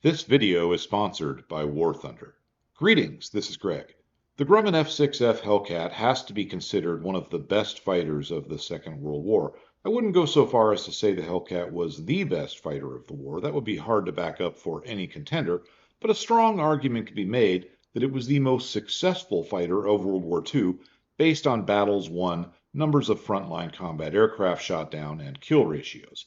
This video is sponsored by War Thunder. Greetings, this is Greg. The Grumman F6F Hellcat has to be considered one of the best fighters of the Second World War. I wouldn't go so far as to say the Hellcat was the best fighter of the war. That would be hard to back up for any contender, but a strong argument can be made that it was the most successful fighter of World War II based on battles won, numbers of frontline combat aircraft shot down, and kill ratios.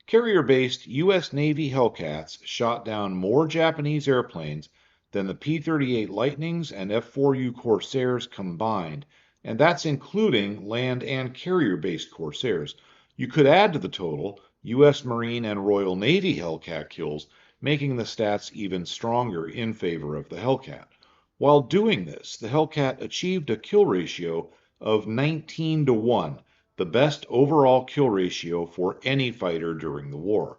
Carrier-based U.S. Navy Hellcats shot down more Japanese airplanes than the P-38 Lightnings and F-4U Corsairs combined, and that's including land and carrier-based Corsairs. You could add to the total U.S. Marine and Royal Navy Hellcat kills, making the stats even stronger in favor of the Hellcat. While doing this, the Hellcat achieved a kill ratio of 19-1. The best overall kill ratio for any fighter during the war.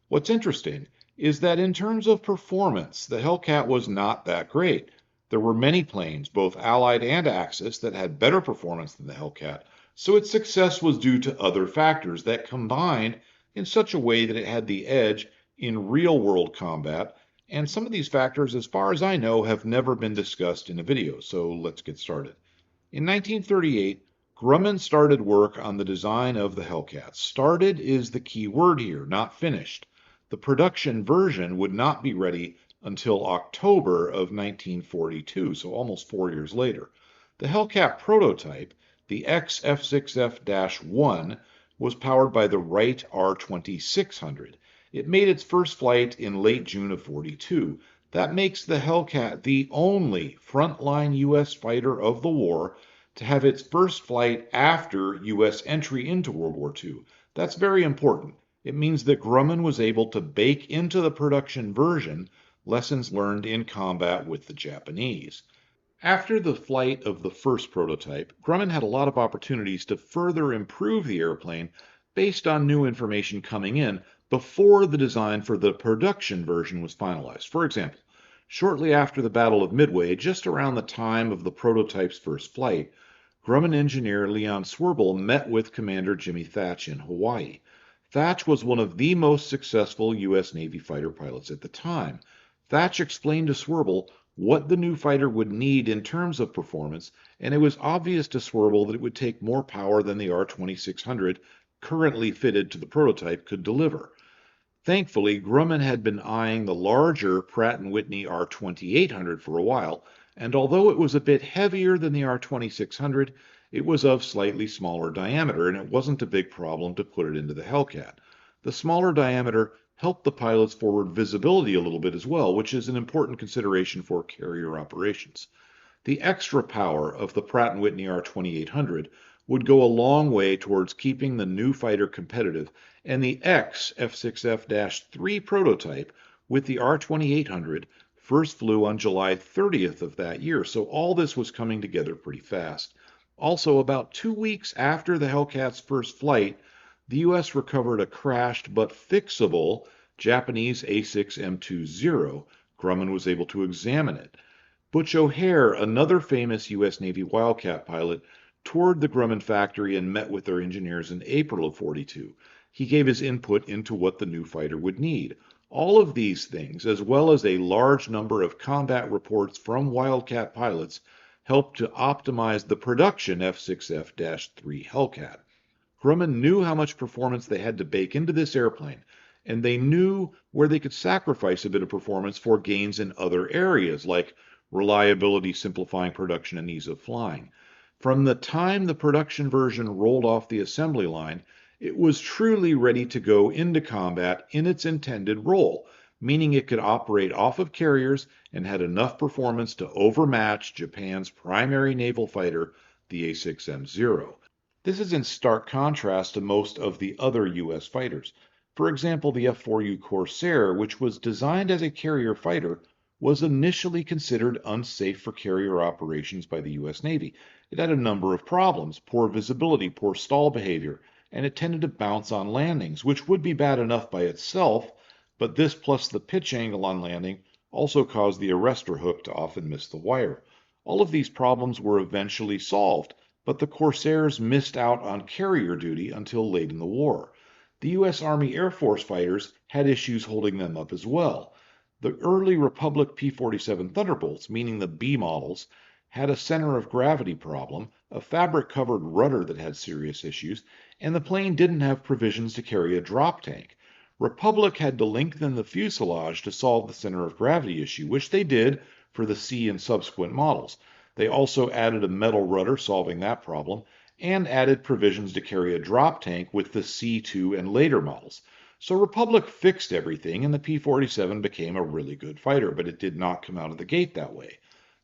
What's interesting is that in terms of performance, the Hellcat was not that great. There were many planes, both Allied and Axis, that had better performance than the Hellcat, so its success was due to other factors that combined in such a way that it had the edge in real-world combat, and some of these factors, as far as I know, have never been discussed in a video, so let's get started. In 1938, Grumman started work on the design of the Hellcat. Started is the key word here, not finished. The production version would not be ready until October of 1942, so almost 4 years later. The Hellcat prototype, the F6F-1, was powered by the Wright R2600. It made its first flight in late June of 42. That makes the Hellcat the only frontline U.S. fighter of the war to have its first flight after U.S. entry into World War II. That's very important. It means that Grumman was able to bake into the production version lessons learned in combat with the Japanese. After the flight of the first prototype, Grumman had a lot of opportunities to further improve the airplane based on new information coming in before the design for the production version was finalized. For example, shortly after the Battle of Midway, just around the time of the prototype's first flight, Grumman engineer Leon Swerble met with Commander Jimmy Thatch in Hawaii. Thatch was one of the most successful U.S. Navy fighter pilots at the time. Thatch explained to Swerble what the new fighter would need in terms of performance, and it was obvious to Swerble that it would take more power than the R2600 currently fitted to the prototype could deliver. Thankfully, Grumman had been eyeing the larger Pratt & Whitney R2800 for a while, and although it was a bit heavier than the R2600, it was of slightly smaller diameter, and it wasn't a big problem to put it into the Hellcat. The smaller diameter helped the pilots forward visibility a little bit as well, which is an important consideration for carrier operations. The extra power of the Pratt & Whitney R2800 would go a long way towards keeping the new fighter competitive, and the F6F-3 prototype with the R2800 first flew on July 30th of that year, so all this was coming together pretty fast. Also, about 2 weeks after the Hellcat's first flight, the U.S. recovered a crashed but fixable Japanese A6M20. Grumman was able to examine it. Butch O'Hare, another famous U.S. Navy Wildcat pilot, toured the Grumman factory and met with their engineers in April of 42. He gave his input into what the new fighter would need. All of these things, as well as a large number of combat reports from Wildcat pilots, helped to optimize the production F6F-3 Hellcat. Grumman knew how much performance they had to bake into this airplane, and they knew where they could sacrifice a bit of performance for gains in other areas, like reliability, simplifying production, and ease of flying. From the time the production version rolled off the assembly line, it was truly ready to go into combat in its intended role, meaning it could operate off of carriers and had enough performance to overmatch Japan's primary naval fighter, the A6M0. This is in stark contrast to most of the other U.S. fighters. For example, the F-4U Corsair, which was designed as a carrier fighter, was initially considered unsafe for carrier operations by the U.S. Navy. It had a number of problems: poor visibility, poor stall behavior, and it tended to bounce on landings, which would be bad enough by itself, but this plus the pitch angle on landing also caused the arrestor hook to often miss the wire. All of these problems were eventually solved, but the Corsairs missed out on carrier duty until late in the war. The U.S. Army Air Force fighters had issues holding them up as well. The early Republic P-47 Thunderbolts, meaning the B models, had a center of gravity problem, a fabric-covered rudder that had serious issues, and the plane didn't have provisions to carry a drop tank. Republic had to lengthen the fuselage to solve the center of gravity issue, which they did for the C and subsequent models. They also added a metal rudder, solving that problem, and added provisions to carry a drop tank with the C2 and later models. So Republic fixed everything, and the P-47 became a really good fighter, but it did not come out of the gate that way.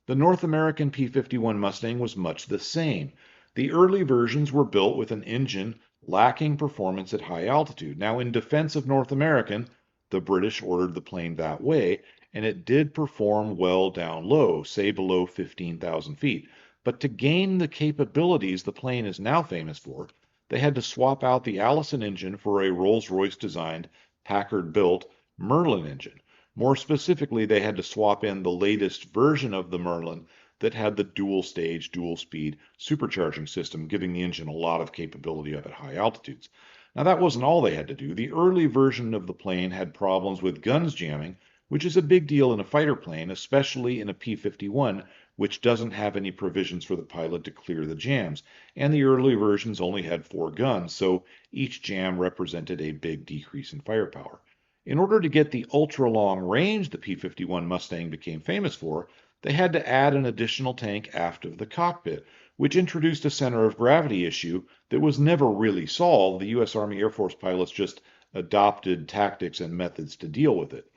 The North American P-51 Mustang was much the same. The early versions were built with an engine lacking performance at high altitude. Now, in defense of North American, the British ordered the plane that way, and it did perform well down low, say below 15,000 feet. But to gain the capabilities the plane is now famous for, they had to swap out the Allison engine for a Rolls-Royce designed, Packard-built Merlin engine. More specifically, they had to swap in the latest version of the Merlin that had the dual-stage, dual-speed supercharging system, giving the engine a lot of capability up at high altitudes. Now, that wasn't all they had to do. The early version of the plane had problems with guns jamming, which is a big deal in a fighter plane, especially in a P-51, which doesn't have any provisions for the pilot to clear the jams. And the early versions only had 4 guns, so each jam represented a big decrease in firepower. In order to get the ultra-long range the P-51 Mustang became famous for, they had to add an additional tank aft of the cockpit, which introduced a center of gravity issue that was never really solved. The U.S. Army Air Force pilots just adopted tactics and methods to deal with it.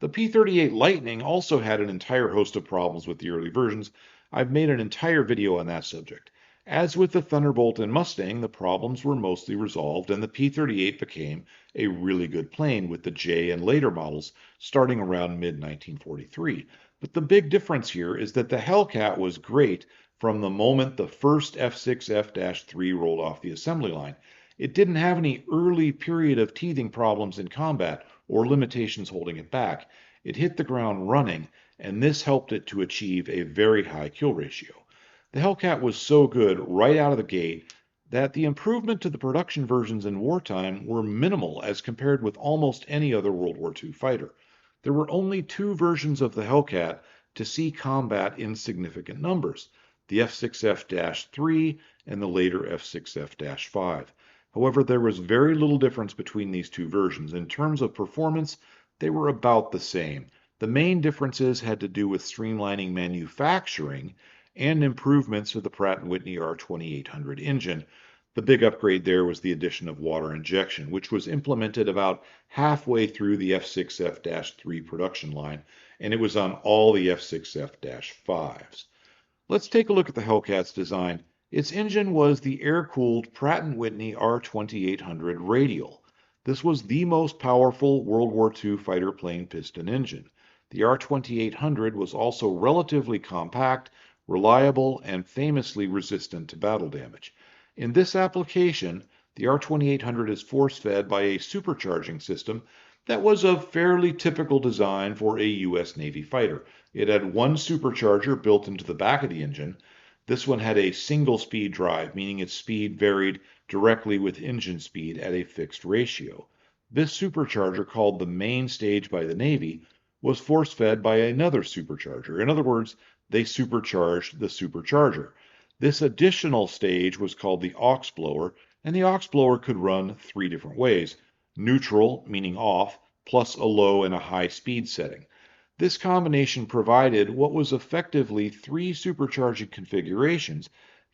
The P-38 Lightning also had an entire host of problems with the early versions. I've made an entire video on that subject. As with the Thunderbolt and Mustang, the problems were mostly resolved, and the P-38 became a really good plane with the J and later models starting around mid-1943. But the big difference here is that the Hellcat was great from the moment the first F6F-3 rolled off the assembly line. It didn't have any early period of teething problems in combat or limitations holding it back. It hit the ground running, and this helped it to achieve a very high kill ratio. The Hellcat was so good right out of the gate that the improvement to the production versions in wartime were minimal as compared with almost any other World War II fighter. There were only 2 versions of the Hellcat to see combat in significant numbers, the F6F-3 and the later F6F-5. However, there was very little difference between these 2 versions. In terms of performance, they were about the same. The main differences had to do with streamlining manufacturing and improvements to the Pratt & Whitney R2800 engine. The big upgrade there was the addition of water injection, which was implemented about halfway through the F6F-3 production line, and it was on all the F6F-5s. Let's take a look at the Hellcat's design. Its engine was the air-cooled Pratt & Whitney R2800 radial. This was the most powerful World War II fighter plane piston engine. The R2800 was also relatively compact, reliable, and famously resistant to battle damage. In this application, the R2800 is force-fed by a supercharging system that was a fairly typical design for a U.S. Navy fighter. It had one supercharger built into the back of the engine. This one had a single-speed drive, meaning its speed varied directly with engine speed at a fixed ratio. This supercharger, called the main stage by the Navy, was force-fed by another supercharger. In other words, they supercharged the supercharger. This additional stage was called the aux blower, and the aux blower could run 3 different ways: neutral, meaning off, plus a low and a high speed setting. This combination provided what was effectively 3 supercharging configurations,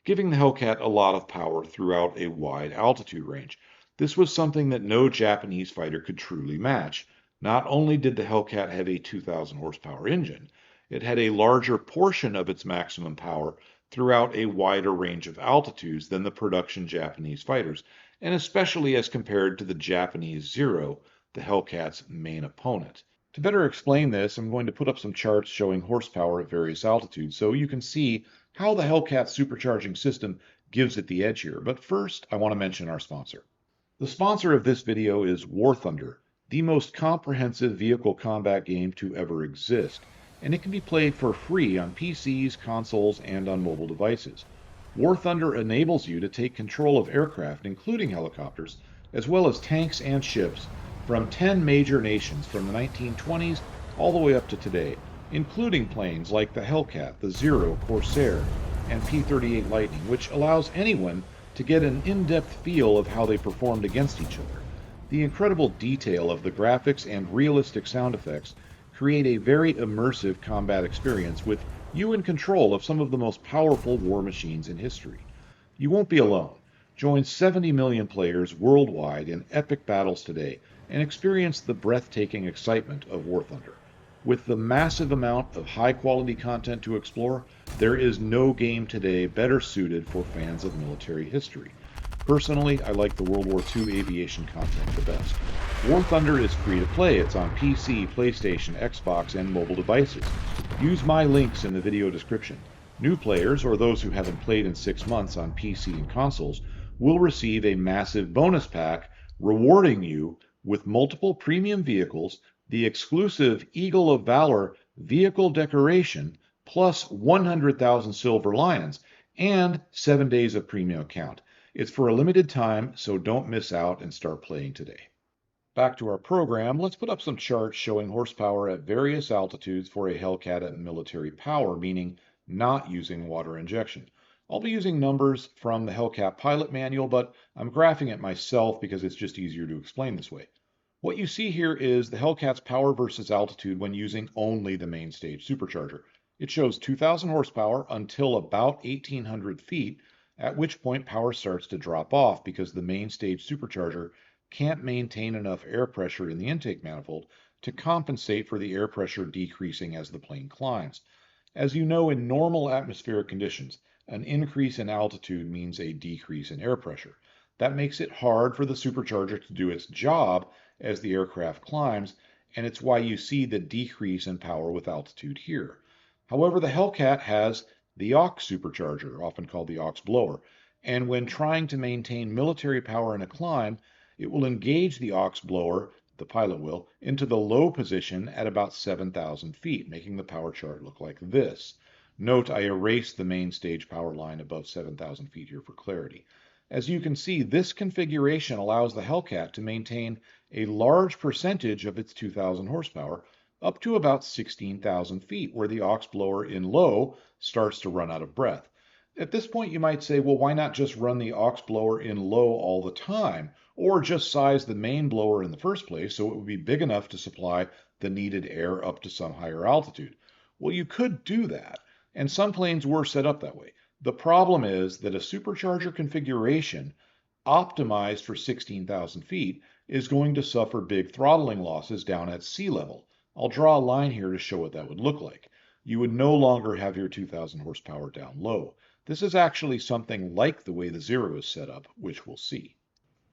giving the Hellcat a lot of power throughout a wide altitude range. This was something that no Japanese fighter could truly match. Not only did the Hellcat have a 2,000 horsepower engine, it had a larger portion of its maximum power throughout a wider range of altitudes than the production Japanese fighters, and especially as compared to the Japanese Zero, the Hellcat's main opponent. To better explain this, I'm going to put up some charts showing horsepower at various altitudes so you can see how the Hellcat supercharging system gives it the edge here. But first, I want to mention our sponsor. The sponsor of this video is War Thunder, the most comprehensive vehicle combat game to ever exist, and it can be played for free on PCs, consoles, and on mobile devices. War Thunder enables you to take control of aircraft, including helicopters, as well as tanks and ships, from 10 major nations from the 1920s all the way up to today, including planes like the Hellcat, the Zero, Corsair, and P-38 Lightning, which allows anyone to get an in-depth feel of how they performed against each other. The incredible detail of the graphics and realistic sound effects create a very immersive combat experience with you in control of some of the most powerful war machines in history. You won't be alone. Join 70 million players worldwide in epic battles today and experience the breathtaking excitement of War Thunder. With the massive amount of high quality content to explore, there is no game today better suited for fans of military history. Personally, I like the World War II aviation content the best. War Thunder is free to play. It's on PC, PlayStation, Xbox, and mobile devices. Use my links in the video description. New players, or those who haven't played in 6 months on PC and consoles, will receive a massive bonus pack rewarding you with multiple premium vehicles, the exclusive Eagle of Valor vehicle decoration, plus 100,000 Silver Lions, and 7 days of premium account. It's for a limited time, so don't miss out and start playing today. Back to our program, let's put up some charts showing horsepower at various altitudes for a Hellcat at military power, meaning not using water injection. I'll be using numbers from the Hellcat pilot manual, but I'm graphing it myself because it's just easier to explain this way. What you see here is the Hellcat's power versus altitude when using only the main stage supercharger. It shows 2,000 horsepower until about 1,800 feet, at which point power starts to drop off because the main stage supercharger can't maintain enough air pressure in the intake manifold to compensate for the air pressure decreasing as the plane climbs. As you know, in normal atmospheric conditions, an increase in altitude means a decrease in air pressure. That makes it hard for the supercharger to do its job as the aircraft climbs, and it's why you see the decrease in power with altitude here. However, the Hellcat has the aux supercharger, often called the aux blower, and when trying to maintain military power in a climb, it will engage the aux blower, the pilot will, into the low position at about 7,000 feet, making the power chart look like this. Note I erased the main stage power line above 7,000 feet here for clarity. As you can see, this configuration allows the Hellcat to maintain a large percentage of its 2,000 horsepower up to about 16,000 feet, where the aux blower in low starts to run out of breath. At this point, you might say, well, why not just run the aux blower in low all the time, or just size the main blower in the first place so it would be big enough to supply the needed air up to some higher altitude? Well, you could do that, and some planes were set up that way. The problem is that a supercharger configuration optimized for 16,000 feet is going to suffer big throttling losses down at sea level. I'll draw a line here to show what that would look like. You would no longer have your 2,000 horsepower down low. This is actually something like the way the Zero is set up, which we'll see.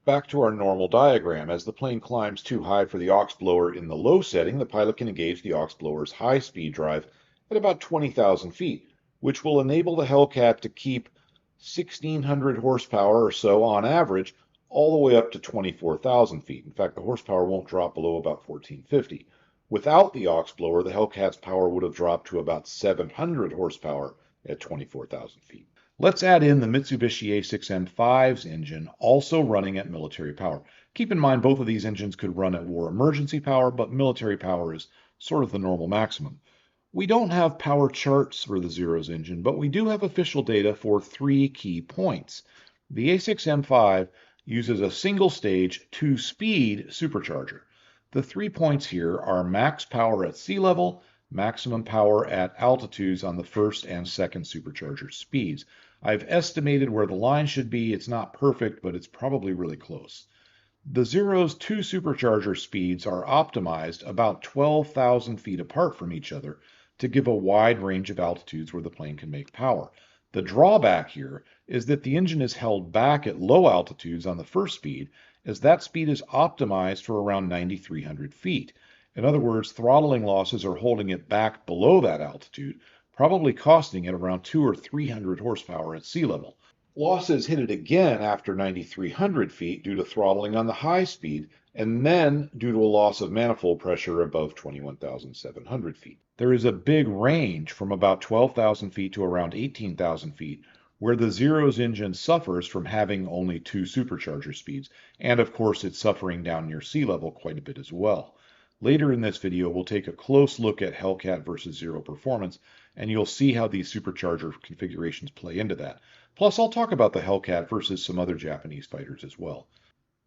Back to our normal diagram. As the plane climbs too high for the aux blower in the low setting, the pilot can engage the aux blower's high-speed drive at about 20,000 feet, which will enable the Hellcat to keep 1,600 horsepower or so on average all the way up to 24,000 feet. In fact, the horsepower won't drop below about 1,450. Without the aux blower, the Hellcat's power would have dropped to about 700 horsepower at 24,000 feet. Let's add in the Mitsubishi A6M5's engine, also running at military power. Keep in mind both of these engines could run at war emergency power, but military power is sort of the normal maximum. We don't have power charts for the Zero's engine, but we do have official data for 3 key points. The A6M5 uses a single-stage, 2-speed supercharger. The 3 points here are max power at sea level, maximum power at altitudes on the first and second supercharger speeds. I've estimated where the line should be. It's not perfect, but it's probably really close. The Zero's 2 supercharger speeds are optimized about 12,000 feet apart from each other to give a wide range of altitudes where the plane can make power. The drawback here is that the engine is held back at low altitudes on the first speed, as that speed is optimized for around 9,300 feet. In other words, throttling losses are holding it back below that altitude, probably costing it around 200 or 300 horsepower at sea level. Losses hit it again after 9,300 feet due to throttling on the high speed, and then due to a loss of manifold pressure above 21,700 feet. There is a big range from about 12,000 feet to around 18,000 feet, where the Zero's engine suffers from having only 2 supercharger speeds, and of course it's suffering down near sea level quite a bit as well. Later in this video, we'll take a close look at Hellcat versus Zero Performance, and you'll see how these supercharger configurations play into that. Plus, I'll talk about the Hellcat versus some other Japanese fighters as well.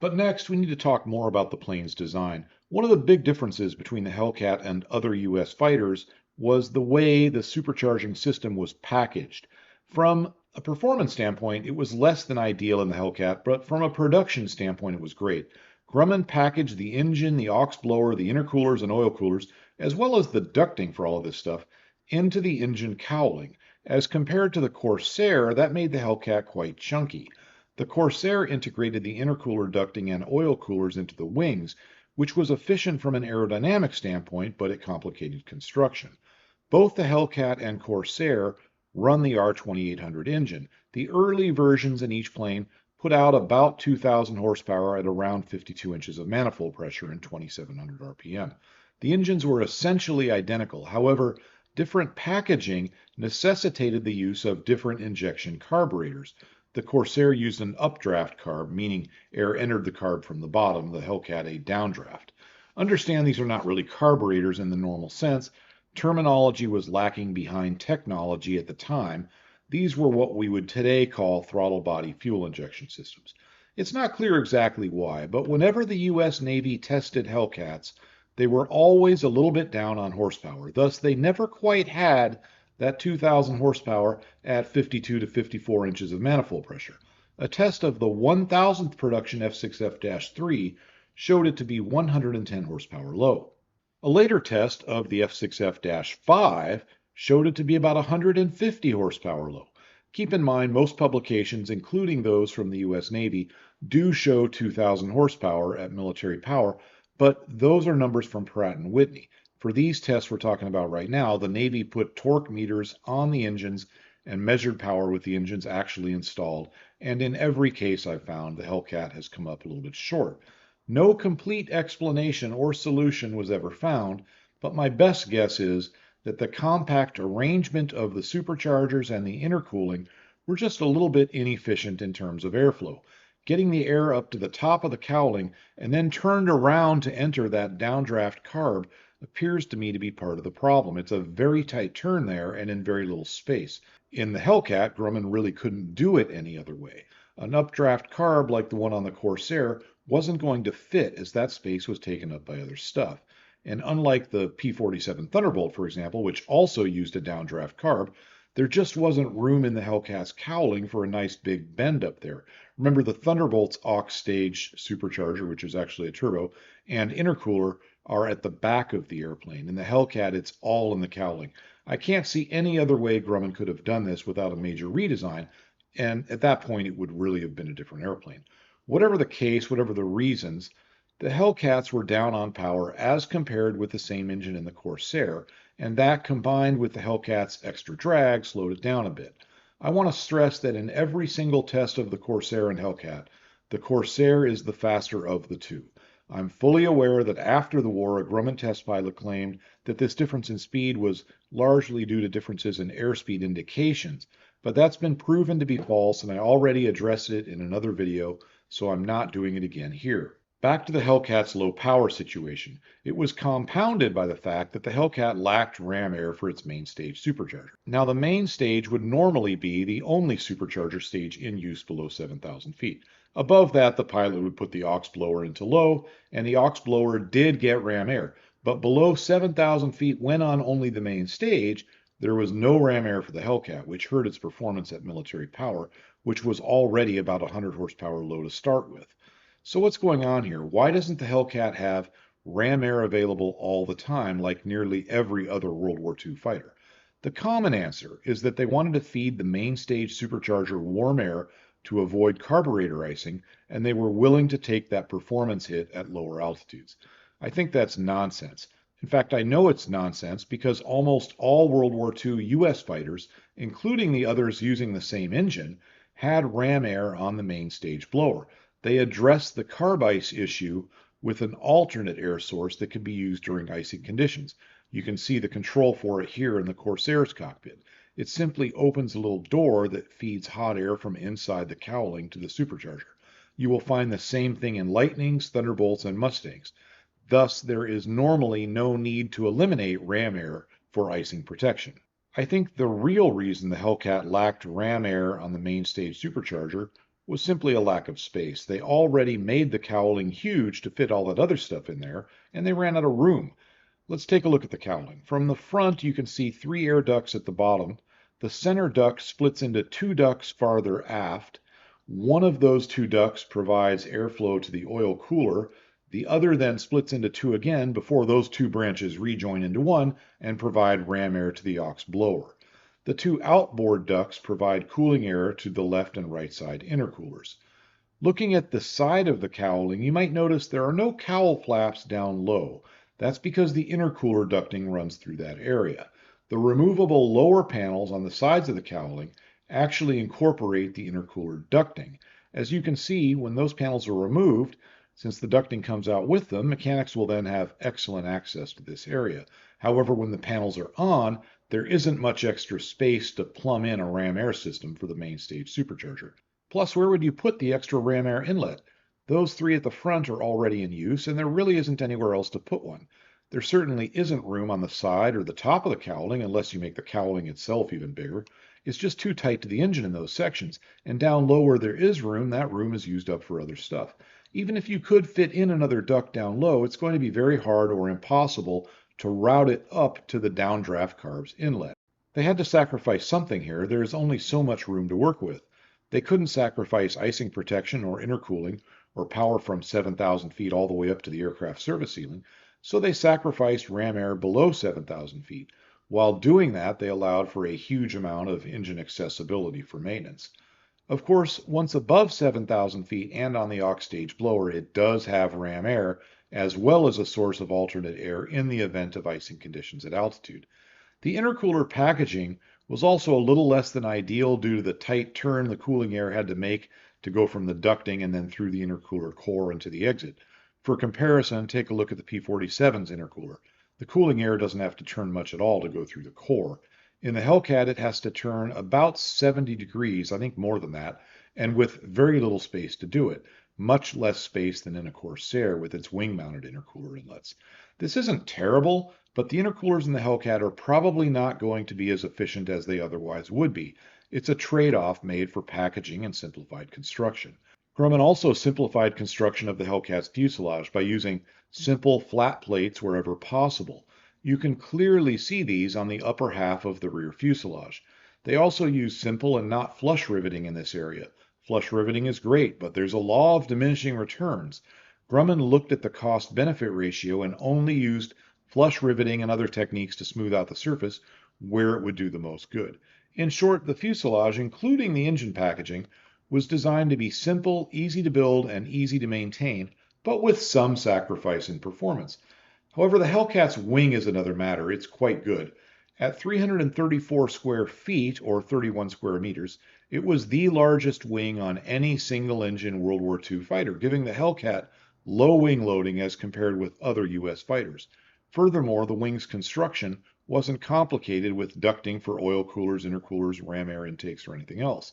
But next, we need to talk more about the plane's design. One of the big differences between the Hellcat and other US fighters was the way the supercharging system was packaged. From a performance standpoint, it was less than ideal in the Hellcat, but from a production standpoint, it was great. Grumman packaged the engine, the aux blower, the intercoolers and oil coolers, as well as the ducting for all of this stuff, into the engine cowling. As compared to the Corsair, that made the Hellcat quite chunky. The Corsair integrated the intercooler ducting and oil coolers into the wings, which was efficient from an aerodynamic standpoint, but it complicated construction. Both the Hellcat and Corsair run the R2800 engine. The early versions in each plane put out about 2,000 horsepower at around 52 inches of manifold pressure and 2,700 RPM. The engines were essentially identical. However, different packaging necessitated the use of different injection carburetors. The Corsair used an updraft carb, meaning air entered the carb from the bottom, the Hellcat a downdraft. Understand these are not really carburetors in the normal sense. Terminology was lacking behind technology at the time. These were what we would today call throttle body fuel injection systems. It's not clear exactly why, but whenever the US Navy tested Hellcats, they were always a little bit down on horsepower. Thus, they never quite had that 2,000 horsepower at 52 to 54 inches of manifold pressure. A test of the 1,000th production F6F-3 showed it to be 110 horsepower low. A later test of the F6F-5 showed it to be about 150 horsepower low. Keep in mind, most publications, including those from the US Navy, do show 2,000 horsepower at military power, but those are numbers from Pratt & Whitney. For these tests we're talking about right now, the Navy put torque meters on the engines and measured power with the engines actually installed, and in every case I've found, the Hellcat has come up a little bit short. No complete explanation or solution was ever found, but my best guess is that the compact arrangement of the superchargers and the intercooling were just a little bit inefficient in terms of airflow. Getting the air up to the top of the cowling and then turned around to enter that downdraft carb appears to me to be part of the problem. It's a very tight turn there and in very little space. In the Hellcat, Grumman really couldn't do it any other way. An updraft carb like the one on the Corsair wasn't going to fit as that space was taken up by other stuff. And unlike the P-47 Thunderbolt, for example, which also used a downdraft carb, there just wasn't room in the Hellcat's cowling for a nice big bend up there. Remember, the Thunderbolt's aux stage supercharger, which is actually a turbo, and intercooler are at the back of the airplane. In the Hellcat, it's all in the cowling. I can't see any other way Grumman could have done this without a major redesign, and at that point, it would really have been a different airplane. Whatever the case, whatever the reasons, the Hellcats were down on power as compared with the same engine in the Corsair, and that combined with the Hellcat's extra drag slowed it down a bit. I want to stress that in every single test of the Corsair and Hellcat, the Corsair is the faster of the two. I'm fully aware that after the war, a Grumman test pilot claimed that this difference in speed was largely due to differences in airspeed indications, but that's been proven to be false, and I already addressed it in another video, so I'm not doing it again here. Back to the Hellcat's low power situation. It was compounded by the fact that the Hellcat lacked ram air for its main stage supercharger. Now, the main stage would normally be the only supercharger stage in use below 7,000 feet. Above that, the pilot would put the aux blower into low, and the aux blower did get ram air. But below 7,000 feet, when on only the main stage, there was no ram air for the Hellcat, which hurt its performance at military power, which was already about 100 horsepower low to start with. So what's going on here? Why doesn't the Hellcat have ram air available all the time like nearly every other World War II fighter? The common answer is that they wanted to feed the main stage supercharger warm air to avoid carburetor icing, and they were willing to take that performance hit at lower altitudes. I think that's nonsense. In fact, I know it's nonsense because almost all World War II US fighters, including the others using the same engine, had ram air on the main stage blower. They addressed the carb ice issue with an alternate air source that could be used during icing conditions. You can see the control for it here in the Corsair's cockpit. It simply opens a little door that feeds hot air from inside the cowling to the supercharger. You will find the same thing in Lightnings, Thunderbolts, and Mustangs. Thus, there is normally no need to eliminate ram air for icing protection. I think the real reason the Hellcat lacked ram air on the main stage supercharger was simply a lack of space. They already made the cowling huge to fit all that other stuff in there, and they ran out of room. Let's take a look at the cowling. From the front, you can see 3 air ducts at the bottom. The center duct splits into 2 ducts farther aft. One of those 2 ducts provides airflow to the oil cooler. The other then splits into 2 again before those 2 branches rejoin into one and provide ram air to the aux blower. The 2 outboard ducts provide cooling air to the left and right side intercoolers. Looking at the side of the cowling, you might notice there are no cowl flaps down low. That's because the intercooler ducting runs through that area. The removable lower panels on the sides of the cowling actually incorporate the intercooler ducting. As you can see, when those panels are removed, since the ducting comes out with them, mechanics will then have excellent access to this area. However, when the panels are on, there isn't much extra space to plumb in a ram air system for the main stage supercharger. Plus, where would you put the extra ram air inlet? Those 3 at the front are already in use, and there really isn't anywhere else to put one. There certainly isn't room on the side or the top of the cowling unless you make the cowling itself even bigger. It's just too tight to the engine in those sections, and down low where there is room, that room is used up for other stuff. Even if you could fit in another duct down low, it's going to be very hard or impossible to route it up to the downdraft carb's inlet. They had to sacrifice something here. There is only so much room to work with. They couldn't sacrifice icing protection or intercooling or power from 7,000 feet all the way up to the aircraft service ceiling, so they sacrificed ram air below 7,000 feet. While doing that, they allowed for a huge amount of engine accessibility for maintenance. Of course, once above 7,000 feet and on the aux stage blower, it does have ram air, as well as a source of alternate air in the event of icing conditions at altitude. The intercooler packaging was also a little less than ideal due to the tight turn the cooling air had to make to go from the ducting and then through the intercooler core into the exit. For comparison, take a look at the P-47's intercooler. The cooling air doesn't have to turn much at all to go through the core. In the Hellcat, it has to turn about 70 degrees, I think more than that, and with very little space to do it. Much less space than in a Corsair with its wing-mounted intercooler inlets. This isn't terrible, but the intercoolers in the Hellcat are probably not going to be as efficient as they otherwise would be. It's a trade-off made for packaging and simplified construction. Grumman also simplified construction of the Hellcat's fuselage by using simple flat plates wherever possible. You can clearly see these on the upper half of the rear fuselage. They also use simple and not flush riveting in this area. Flush riveting is great, but there's a law of diminishing returns. Grumman looked at the cost-benefit ratio and only used flush riveting and other techniques to smooth out the surface where it would do the most good. In short, the fuselage, including the engine packaging, was designed to be simple, easy to build, and easy to maintain, but with some sacrifice in performance. However, the Hellcat's wing is another matter. It's quite good. At 334 square feet, or 31 square meters, it was the largest wing on any single-engine World War II fighter, giving the Hellcat low wing loading as compared with other U.S. fighters. Furthermore, the wing's construction wasn't complicated with ducting for oil coolers, intercoolers, ram air intakes, or anything else.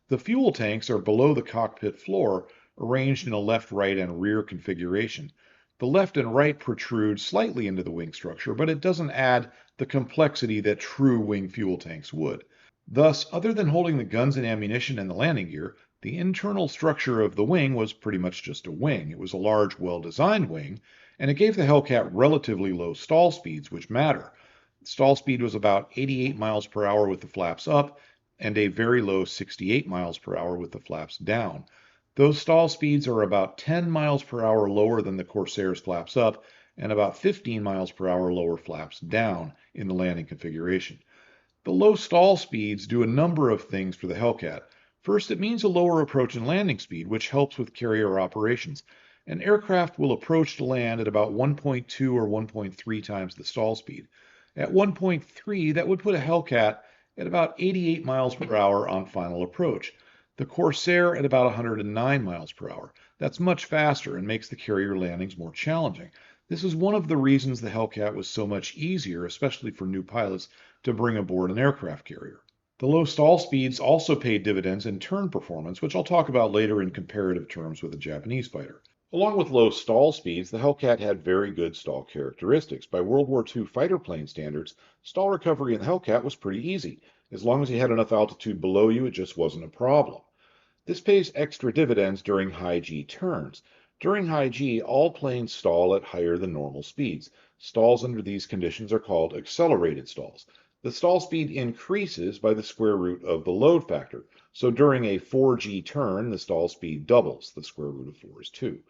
The fuel tanks are below the cockpit floor, arranged in a left, right, and rear configuration. The left and right protrude slightly into the wing structure, but it doesn't add the complexity that true wing fuel tanks would. Thus, other than holding the guns and ammunition and the landing gear, the internal structure of the wing was pretty much just a wing. It was a large, well-designed wing, and it gave the Hellcat relatively low stall speeds, which matter. Stall speed was about 88 miles per hour with the flaps up, and a very low 68 miles per hour with the flaps down. Those stall speeds are about 10 miles per hour lower than the Corsair's flaps up, and about 15 miles per hour lower flaps down in the landing configuration. The low stall speeds do a number of things for the Hellcat. First, it means a lower approach and landing speed, which helps with carrier operations. An aircraft will approach to land at about 1.2 or 1.3 times the stall speed. At 1.3, that would put a Hellcat at about 88 miles per hour on final approach. The Corsair at about 109 miles per hour. That's much faster and makes the carrier landings more challenging. This is one of the reasons the Hellcat was so much easier, especially for new pilots, to bring aboard an aircraft carrier. The low stall speeds also paid dividends in turn performance, which I'll talk about later in comparative terms with a Japanese fighter. Along with low stall speeds, the Hellcat had very good stall characteristics. By World War II fighter plane standards, stall recovery in the Hellcat was pretty easy. As long as you had enough altitude below you, it just wasn't a problem. This pays extra dividends during high G turns. During high G, all planes stall at higher than normal speeds. Stalls under these conditions are called accelerated stalls. The stall speed increases by the square root of the load factor. So during a 4G turn, the stall speed doubles. The square root of 4 is 2.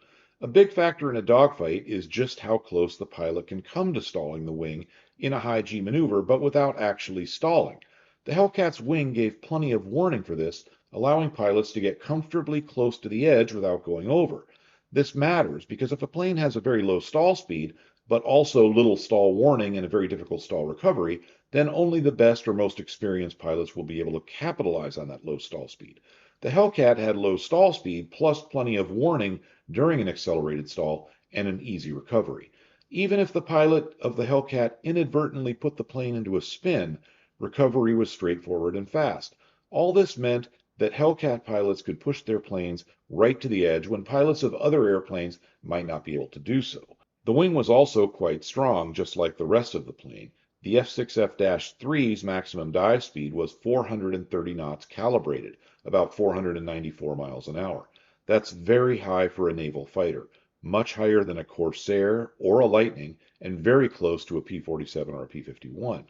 A big factor in a dogfight is just how close the pilot can come to stalling the wing in a high G maneuver, but without actually stalling. The Hellcat's wing gave plenty of warning for this, allowing pilots to get comfortably close to the edge without going over. This matters because if a plane has a very low stall speed, but also little stall warning and a very difficult stall recovery, then only the best or most experienced pilots will be able to capitalize on that low stall speed. The Hellcat had low stall speed plus plenty of warning during an accelerated stall and an easy recovery. Even if the pilot of the Hellcat inadvertently put the plane into a spin, recovery was straightforward and fast. All this meant that Hellcat pilots could push their planes right to the edge when pilots of other airplanes might not be able to do so. The wing was also quite strong, just like the rest of the plane. The F6F-3's maximum dive speed was 430 knots calibrated, about 494 miles an hour. That's very high for a naval fighter, much higher than a Corsair or a Lightning, and very close to a P-47 or a P-51.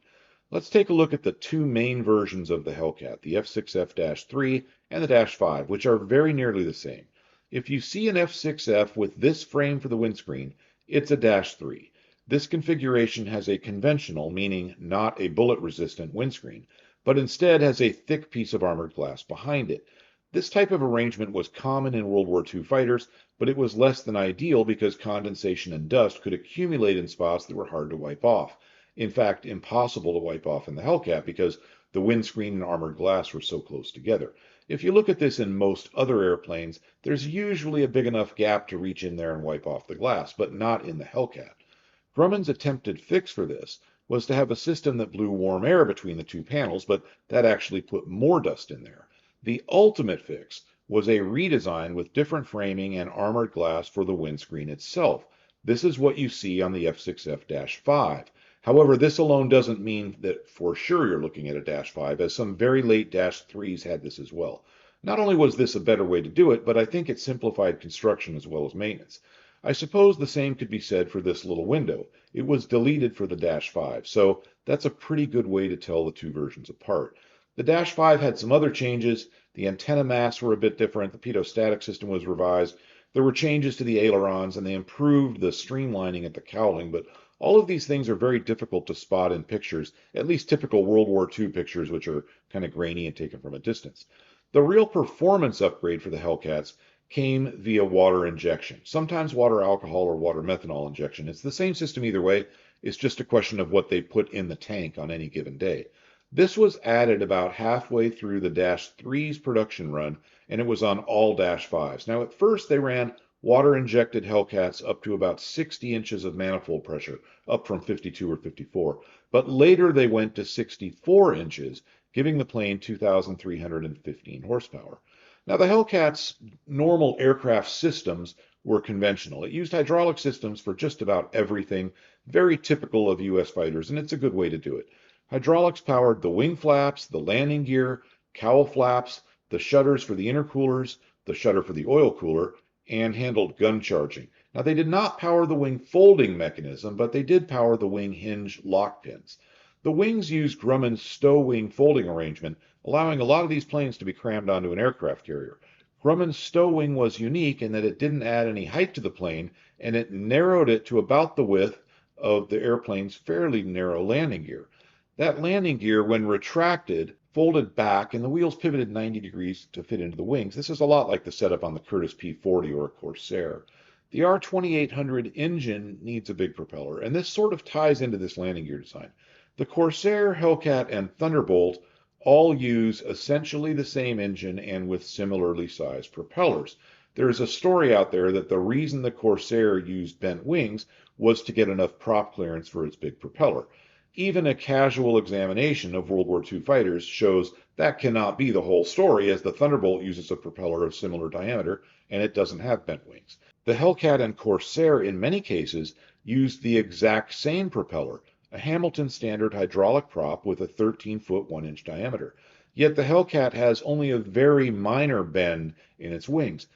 Let's take a look at the two main versions of the Hellcat, the F6F-3 and the Dash 5, which are very nearly the same. If you see an F6F with this frame for the windscreen, it's a Dash 3. This configuration has a conventional, meaning not a bullet-resistant windscreen, but instead has a thick piece of armored glass behind it. This type of arrangement was common in World War II fighters, but it was less than ideal because condensation and dust could accumulate in spots that were hard to wipe off. In fact, impossible to wipe off in the Hellcat because the windscreen and armored glass were so close together. If you look at this in most other airplanes, there's usually a big enough gap to reach in there and wipe off the glass, but not in the Hellcat. Grumman's attempted fix for this was to have a system that blew warm air between the two panels, but that actually put more dust in there. The ultimate fix was a redesign with different framing and armored glass for the windscreen itself. This is what you see on the F6F-5. However, this alone doesn't mean that for sure you're looking at a Dash 5, as some very late Dash 3s had this as well. Not only was this a better way to do it, but I think it simplified construction as well as maintenance. I suppose the same could be said for this little window. It was deleted for the Dash 5, so that's a pretty good way to tell the two versions apart. The Dash 5 had some other changes. The antenna masts were a bit different. The pitot-static system was revised. There were changes to the ailerons, and they improved the streamlining at the cowling, but all of these things are very difficult to spot in pictures, at least typical World War II pictures, which are kind of grainy and taken from a distance. The real performance upgrade for the Hellcats came via water injection, sometimes water alcohol or water methanol injection. It's the same system either way. It's just a question of what they put in the tank on any given day. This was added about halfway through the Dash 3's production run, and it was on all Dash 5s. Now, at first, they ran water-injected Hellcats up to about 60 inches of manifold pressure, up from 52 or 54. But later they went to 64 inches, giving the plane 2,315 horsepower. Now, the Hellcat's normal aircraft systems were conventional. It used hydraulic systems for just about everything, very typical of U.S. fighters, and it's a good way to do it. Hydraulics powered the wing flaps, the landing gear, cowl flaps, the shutters for the intercoolers, the shutter for the oil cooler, and handled gun charging. Now, they did not power the wing folding mechanism, but they did power the wing hinge lock pins. The wings used Grumman's stow wing folding arrangement, allowing a lot of these planes to be crammed onto an aircraft carrier. Grumman's stow wing was unique in that it didn't add any height to the plane, and it narrowed it to about the width of the airplane's fairly narrow landing gear. That landing gear, when retracted, folded back, and the wheels pivoted 90 degrees to fit into the wings. This is a lot like the setup on the Curtiss P-40 or a Corsair. The R2800 engine needs a big propeller, and this sort of ties into this landing gear design. The Corsair, Hellcat, and Thunderbolt all use essentially the same engine and with similarly sized propellers. There is a story out there that the reason the Corsair used bent wings was to get enough prop clearance for its big propeller. Even a casual examination of World War II fighters shows that cannot be the whole story, as the Thunderbolt uses a propeller of similar diameter, and it doesn't have bent wings. The Hellcat and Corsair, in many cases, used the exact same propeller, a Hamilton standard hydraulic prop with a 13-foot 1-inch diameter. Yet the Hellcat has only a very minor bend in its wings.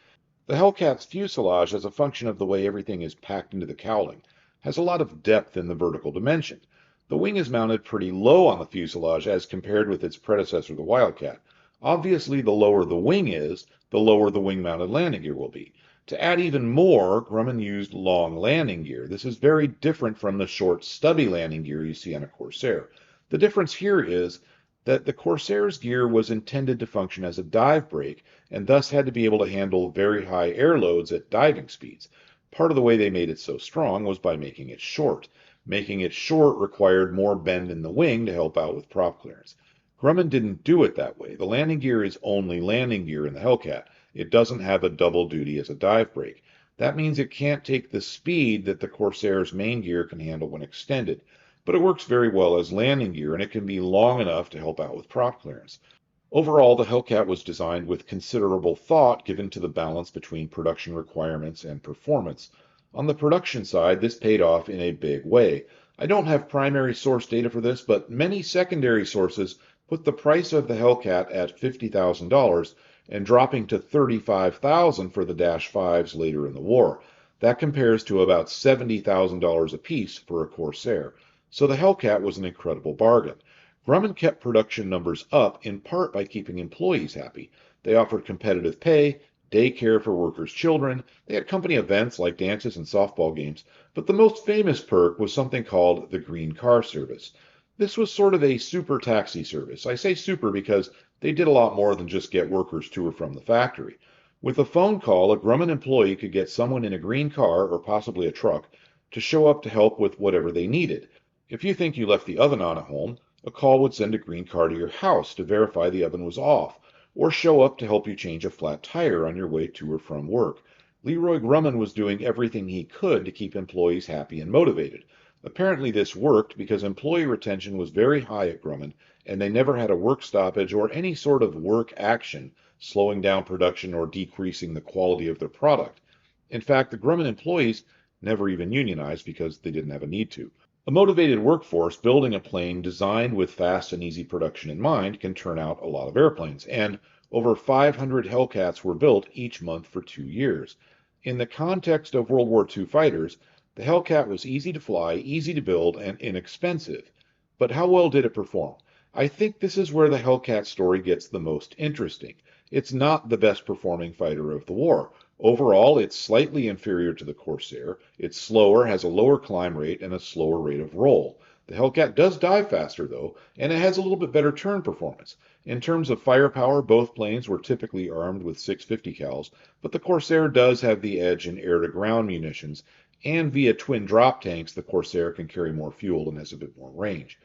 The Hellcat's fuselage, as a function of the way everything is packed into the cowling, has a lot of depth in the vertical dimension. The wing is mounted pretty low on the fuselage as compared with its predecessor, the Wildcat. Obviously, the lower the wing is, the lower the wing-mounted landing gear will be. To add even more, Grumman used long landing gear. This is very different from the short, stubby landing gear you see on a Corsair. The difference here is that the Corsair's gear was intended to function as a dive brake and thus had to be able to handle very high air loads at diving speeds. Part of the way they made it so strong was by making it short. Making it short required more bend in the wing to help out with prop clearance. Grumman didn't do it that way. The landing gear is only landing gear in the Hellcat. It doesn't have a double duty as a dive brake. That means it can't take the speed that the Corsair's main gear can handle when extended, but it works very well as landing gear and it can be long enough to help out with prop clearance. Overall, the Hellcat was designed with considerable thought given to the balance between production requirements and performance. On the production side, this paid off in a big way. I don't have primary source data for this, but many secondary sources put the price of the Hellcat at $50,000 and dropping to $35,000 for the Dash 5s later in the war. That compares to about $70,000 apiece for a Corsair. So the Hellcat was an incredible bargain. Grumman kept production numbers up in part by keeping employees happy. They offered competitive pay, daycare for workers' children, they had company events like dances and softball games, but the most famous perk was something called the Green Car Service. This was sort of a super taxi service. I say super because they did a lot more than just get workers to or from the factory. With a phone call, a Grumman employee could get someone in a green car, or possibly a truck, to show up to help with whatever they needed. If you think you left the oven on at home, a call would send a green car to your house to verify the oven was off, or show up to help you change a flat tire on your way to or from work. Leroy Grumman was doing everything he could to keep employees happy and motivated. Apparently this worked because employee retention was very high at Grumman, and they never had a work stoppage or any sort of work action slowing down production or decreasing the quality of their product. In fact, the Grumman employees never even unionized because they didn't have a need to. A motivated workforce building a plane designed with fast and easy production in mind can turn out a lot of airplanes, and over 500 Hellcats were built each month for 2 years. In the context of World War II fighters, the Hellcat was easy to fly, easy to build, and inexpensive. But how well did it perform? I think this is where the Hellcat story gets the most interesting. It's not the best performing fighter of the war. Overall, it's slightly inferior to the Corsair. It's slower, has a lower climb rate, and a slower rate of roll. The Hellcat does dive faster, though, and it has a little bit better turn performance. In terms of firepower, both planes were typically armed with 650 cals, but the Corsair does have the edge in air-to-ground munitions, and via twin drop tanks, the Corsair can carry more fuel and has a bit more range.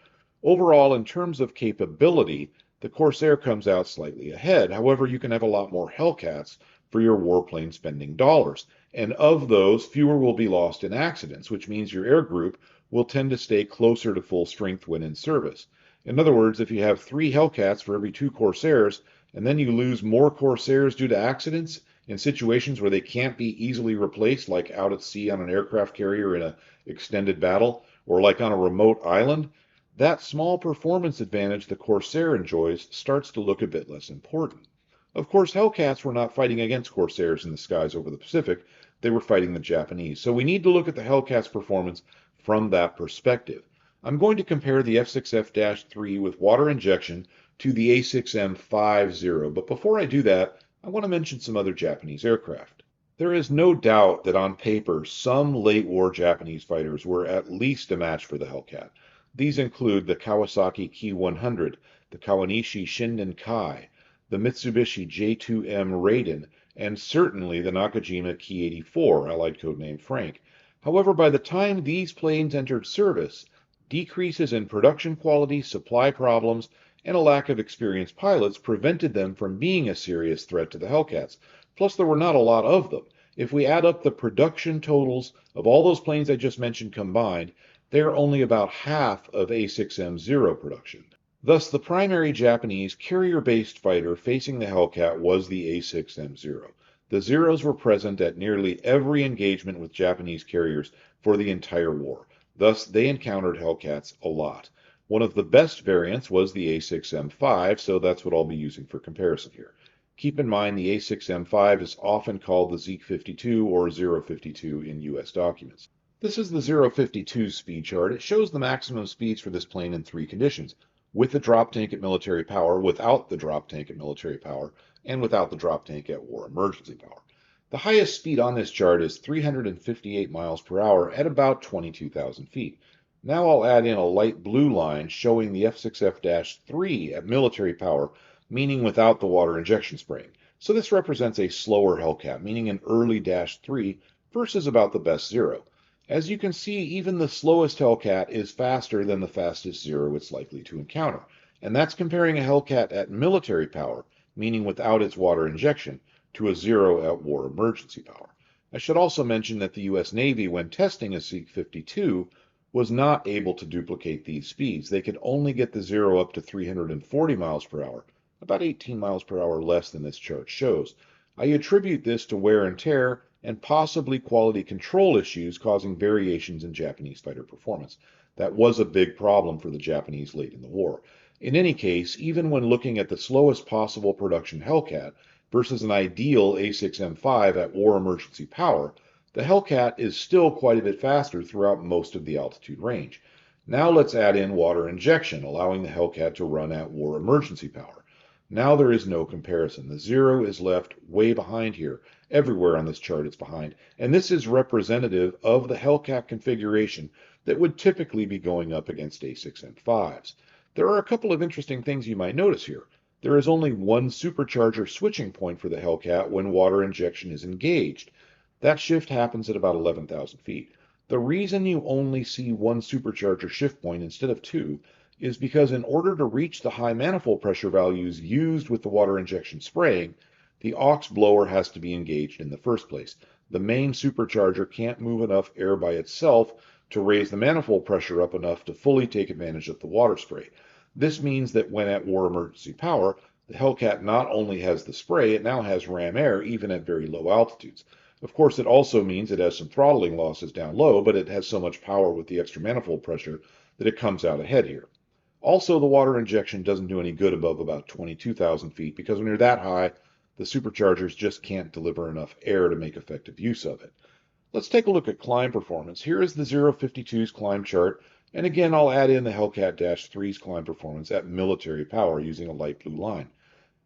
Overall, in terms of capability, the Corsair comes out slightly ahead. However, you can have a lot more Hellcats for your warplane spending dollars. And of those, fewer will be lost in accidents, which means your air group will tend to stay closer to full strength when in service. In other words, if you have 3 Hellcats for every 2 Corsairs, and then you lose more Corsairs due to accidents in situations where they can't be easily replaced, like out at sea on an aircraft carrier in an extended battle, or like on a remote island, that small performance advantage the Corsair enjoys starts to look a bit less important. Of course, Hellcats were not fighting against Corsairs in the skies over the Pacific, they were fighting the Japanese. So we need to look at the Hellcat's performance from that perspective. I'm going to compare the F6F-3 with water injection to the A6M50, but before I do that, I want to mention some other Japanese aircraft. There is no doubt that on paper, some late war Japanese fighters were at least a match for the Hellcat. These include the Kawasaki Ki-100, the Kawanishi Shinden Kai, the Mitsubishi J2M Raiden, and certainly the Nakajima Ki-84, allied codename Frank. However, by the time these planes entered service, decreases in production quality, supply problems, and a lack of experienced pilots prevented them from being a serious threat to the Hellcats. Plus, there were not a lot of them. If we add up the production totals of all those planes I just mentioned combined, they are only about half of A6M0 production. Thus, the primary Japanese carrier-based fighter facing the Hellcat was the A6M0. The Zeros were present at nearly every engagement with Japanese carriers for the entire war. Thus, they encountered Hellcats a lot. One of the best variants was the A6M5, so that's what I'll be using for comparison here. Keep in mind the A6M5 is often called the Zeke 52 or 052 in US documents. This is the 052 speed chart. It shows the maximum speeds for this plane in three conditions: with the drop tank at military power, without the drop tank at military power, and without the drop tank at war emergency power. The highest speed on this chart is 358 miles per hour at about 22,000 feet. Now I'll add in a light blue line showing the F6F-3 at military power, meaning without the water injection spraying. So this represents a slower Hellcat, meaning an early Dash 3 versus about the best Zero. As you can see, even the slowest Hellcat is faster than the fastest Zero it's likely to encounter. And that's comparing a Hellcat at military power, meaning without its water injection, to a Zero at war emergency power. I should also mention that the US Navy, when testing a Zeke 52, was not able to duplicate these speeds. They could only get the Zero up to 340 miles per hour, about 18 miles per hour less than this chart shows. I attribute this to wear and tear and possibly quality control issues causing variations in Japanese fighter performance. That was a big problem for the Japanese late in the war. In any case, even when looking at the slowest possible production Hellcat versus an ideal A6M5 at war emergency power, the Hellcat is still quite a bit faster throughout most of the altitude range. Now let's add in water injection, allowing the Hellcat to run at war emergency power. Now there is no comparison. The Zero is left way behind here. Everywhere on this chart it's behind, and this is representative of the Hellcat configuration that would typically be going up against A6M5s. There are a couple of interesting things you might notice here. There is only one supercharger switching point for the Hellcat when water injection is engaged. That shift happens at about 11,000 feet. The reason you only see one supercharger shift point instead of two is because in order to reach the high manifold pressure values used with the water injection spraying, the aux blower has to be engaged in the first place. The main supercharger can't move enough air by itself to raise the manifold pressure up enough to fully take advantage of the water spray. This means that when at war emergency power, the Hellcat not only has the spray, it now has ram air even at very low altitudes. Of course, it also means it has some throttling losses down low, but it has so much power with the extra manifold pressure that it comes out ahead here. Also, the water injection doesn't do any good above about 22,000 feet because when you're that high, the superchargers just can't deliver enough air to make effective use of it. Let's take a look at climb performance. Here is the 052's climb chart, and again I'll add in the Hellcat-3's climb performance at military power using a light blue line.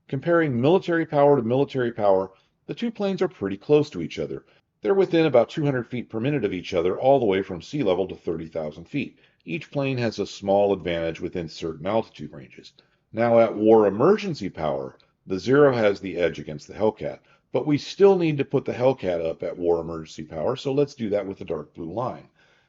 Comparing military power to military power, the two planes are pretty close to each other. They're within about 200 feet per minute of each other all the way from sea level to 30,000 feet. Each plane has a small advantage within certain altitude ranges. Now at war emergency power, the Zero has the edge against the Hellcat, but we still need to put the Hellcat up at war emergency power, so let's do that with the dark blue line.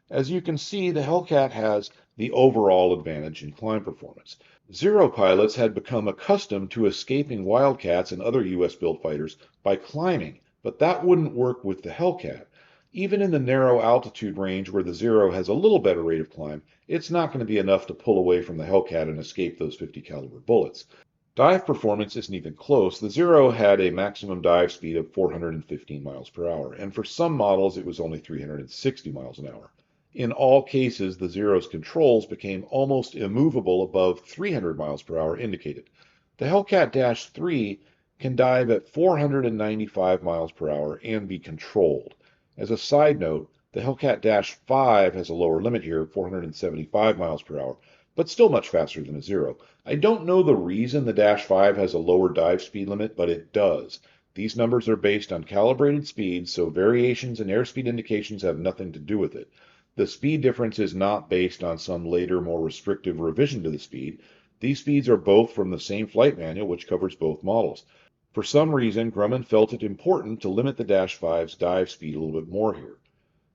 As you can see, the Hellcat has the overall advantage in climb performance. Zero pilots had become accustomed to escaping Wildcats and other US-built fighters by climbing, but that wouldn't work with the Hellcat. Even in the narrow altitude range where the Zero has a little better rate of climb, it's not going to be enough to pull away from the Hellcat and escape those 50 caliber bullets. Dive performance isn't even close. The Zero had a maximum dive speed of 415 miles per hour, and for some models it was only 360 miles an hour. In all cases, the Zero's controls became almost immovable above 300 miles per hour indicated. The Hellcat-3 can dive at 495 miles per hour and be controlled. As a side note, the Hellcat-5 has a lower limit here, 475 miles per hour, but still much faster than a Zero. I don't know the reason the Dash 5 has a lower dive speed limit, but it does. These numbers are based on calibrated speeds, so variations in airspeed indications have nothing to do with it. The speed difference is not based on some later, more restrictive revision to the speed. These speeds are both from the same flight manual, which covers both models. For some reason, Grumman felt it important to limit the Dash 5's dive speed a little bit more here.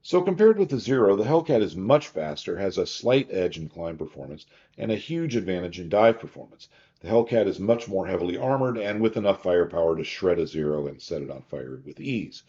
So compared with the Zero, the Hellcat is much faster, has a slight edge in climb performance, and a huge advantage in dive performance. The Hellcat is much more heavily armored and with enough firepower to shred a Zero and set it on fire with ease.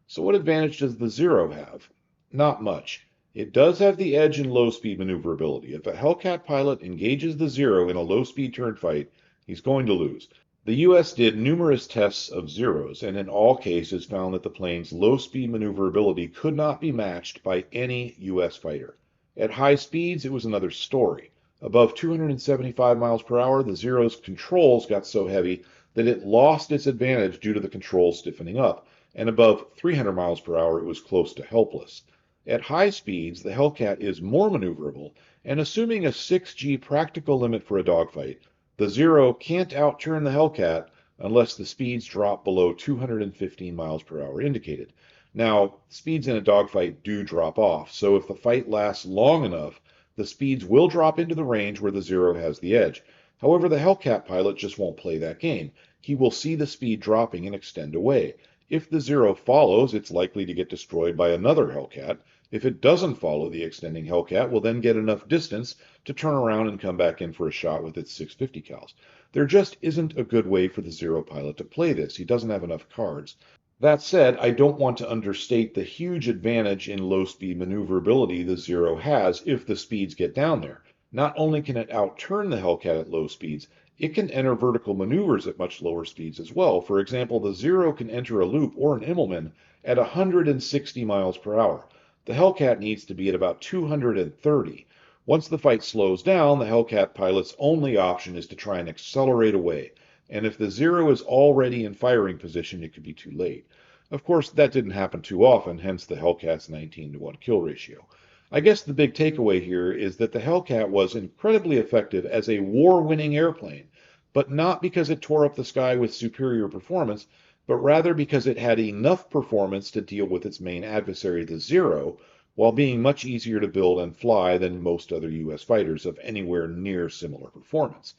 So what advantage does the Zero have? Not much. It does have the edge in low-speed maneuverability. If a Hellcat pilot engages the Zero in a low-speed turn fight, he's going to lose. The U.S. did numerous tests of Zeros, and in all cases found that the plane's low-speed maneuverability could not be matched by any U.S. fighter. At high speeds, it was another story. Above 275 miles per hour, the Zero's controls got so heavy that it lost its advantage due to the controls stiffening up, and above 300 miles per hour, it was close to helpless. At high speeds, the Hellcat is more maneuverable, and assuming a 6G practical limit for a dogfight, the Zero can't outturn the Hellcat unless the speeds drop below 215 miles per hour indicated. Now, speeds in a dogfight do drop off, so if the fight lasts long enough, the speeds will drop into the range where the Zero has the edge. However, the Hellcat pilot just won't play that game. He will see the speed dropping and extend away. If the Zero follows, it's likely to get destroyed by another Hellcat. If it doesn't follow, the extending Hellcat will then get enough distance to turn around and come back in for a shot with its 650 cals. There just isn't a good way for the Zero pilot to play this. He doesn't have enough cards. That said, I don't want to understate the huge advantage in low-speed maneuverability the Zero has if the speeds get down there. Not only can it outturn the Hellcat at low speeds, it can enter vertical maneuvers at much lower speeds as well. For example, the Zero can enter a loop or an Immelmann at 160 miles per hour. The Hellcat needs to be at about 230. Once the fight slows down, the Hellcat pilot's only option is to try and accelerate away. And if the Zero is already in firing position, it could be too late. Of course, that didn't happen too often, hence the Hellcat's 19-to-1 kill ratio. I guess the big takeaway here is that the Hellcat was incredibly effective as a war-winning airplane, but not because it tore up the sky with superior performance, but rather because it had enough performance to deal with its main adversary, the Zero, while being much easier to build and fly than most other U.S. fighters of anywhere near similar performance.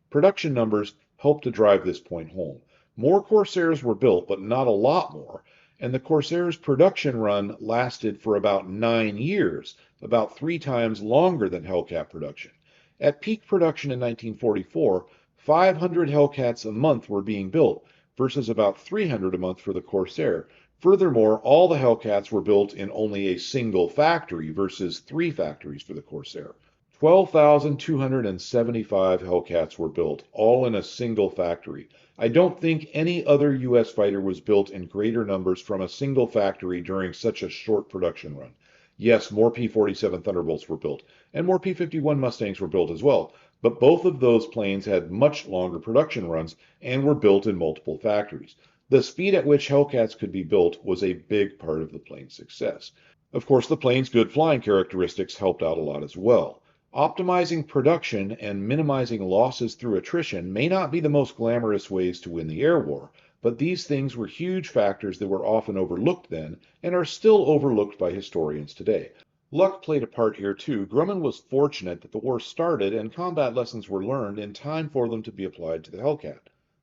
Production numbers help to drive this point home. More Corsairs were built, but not a lot more, and the Corsair's production run lasted for about 9 years, about 3 times longer than Hellcat production. At peak production in 1944, 500 Hellcats a month were being built, versus about 300 a month for the Corsair. Furthermore, all the Hellcats were built in only a single factory versus 3 factories for the Corsair. 12,275 Hellcats were built, all in a single factory. I don't think any other U.S. fighter was built in greater numbers from a single factory during such a short production run. Yes, more P-47 Thunderbolts were built, and more P-51 Mustangs were built as well, but both of those planes had much longer production runs and were built in multiple factories. The speed at which Hellcats could be built was a big part of the plane's success. Of course, the plane's good flying characteristics helped out a lot as well. Optimizing production and minimizing losses through attrition may not be the most glamorous ways to win the air war, but these things were huge factors that were often overlooked then and are still overlooked by historians today. Luck played a part here too. Grumman was fortunate that the war started and combat lessons were learned in time for them to be applied to the Hellcat.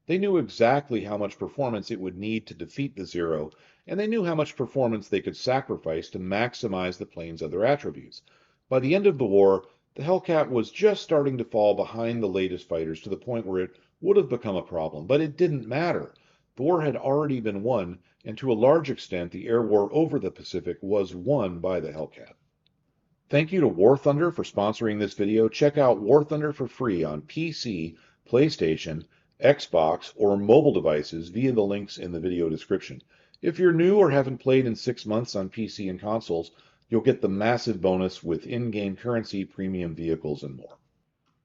They knew exactly how much performance it would need to defeat the Zero, and they knew how much performance they could sacrifice to maximize the plane's other attributes. By the end of the war, the Hellcat was just starting to fall behind the latest fighters to the point where it would have become a problem, but it didn't matter. The war had already been won, and to a large extent, the air war over the Pacific was won by the Hellcat. Thank you to War Thunder for sponsoring this video. Check out War Thunder for free on PC, PlayStation, Xbox, or mobile devices via the links in the video description. If you're new or haven't played in 6 months on PC and consoles, you'll get the massive bonus with in-game currency, premium vehicles, and more.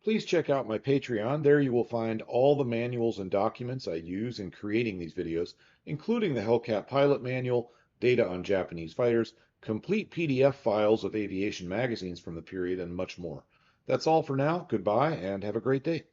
Please check out my Patreon. There you will find all the manuals and documents I use in creating these videos, including the Hellcat pilot manual, data on Japanese fighters, complete PDF files of aviation magazines from the period, and much more. That's all for now. Goodbye, and have a great day.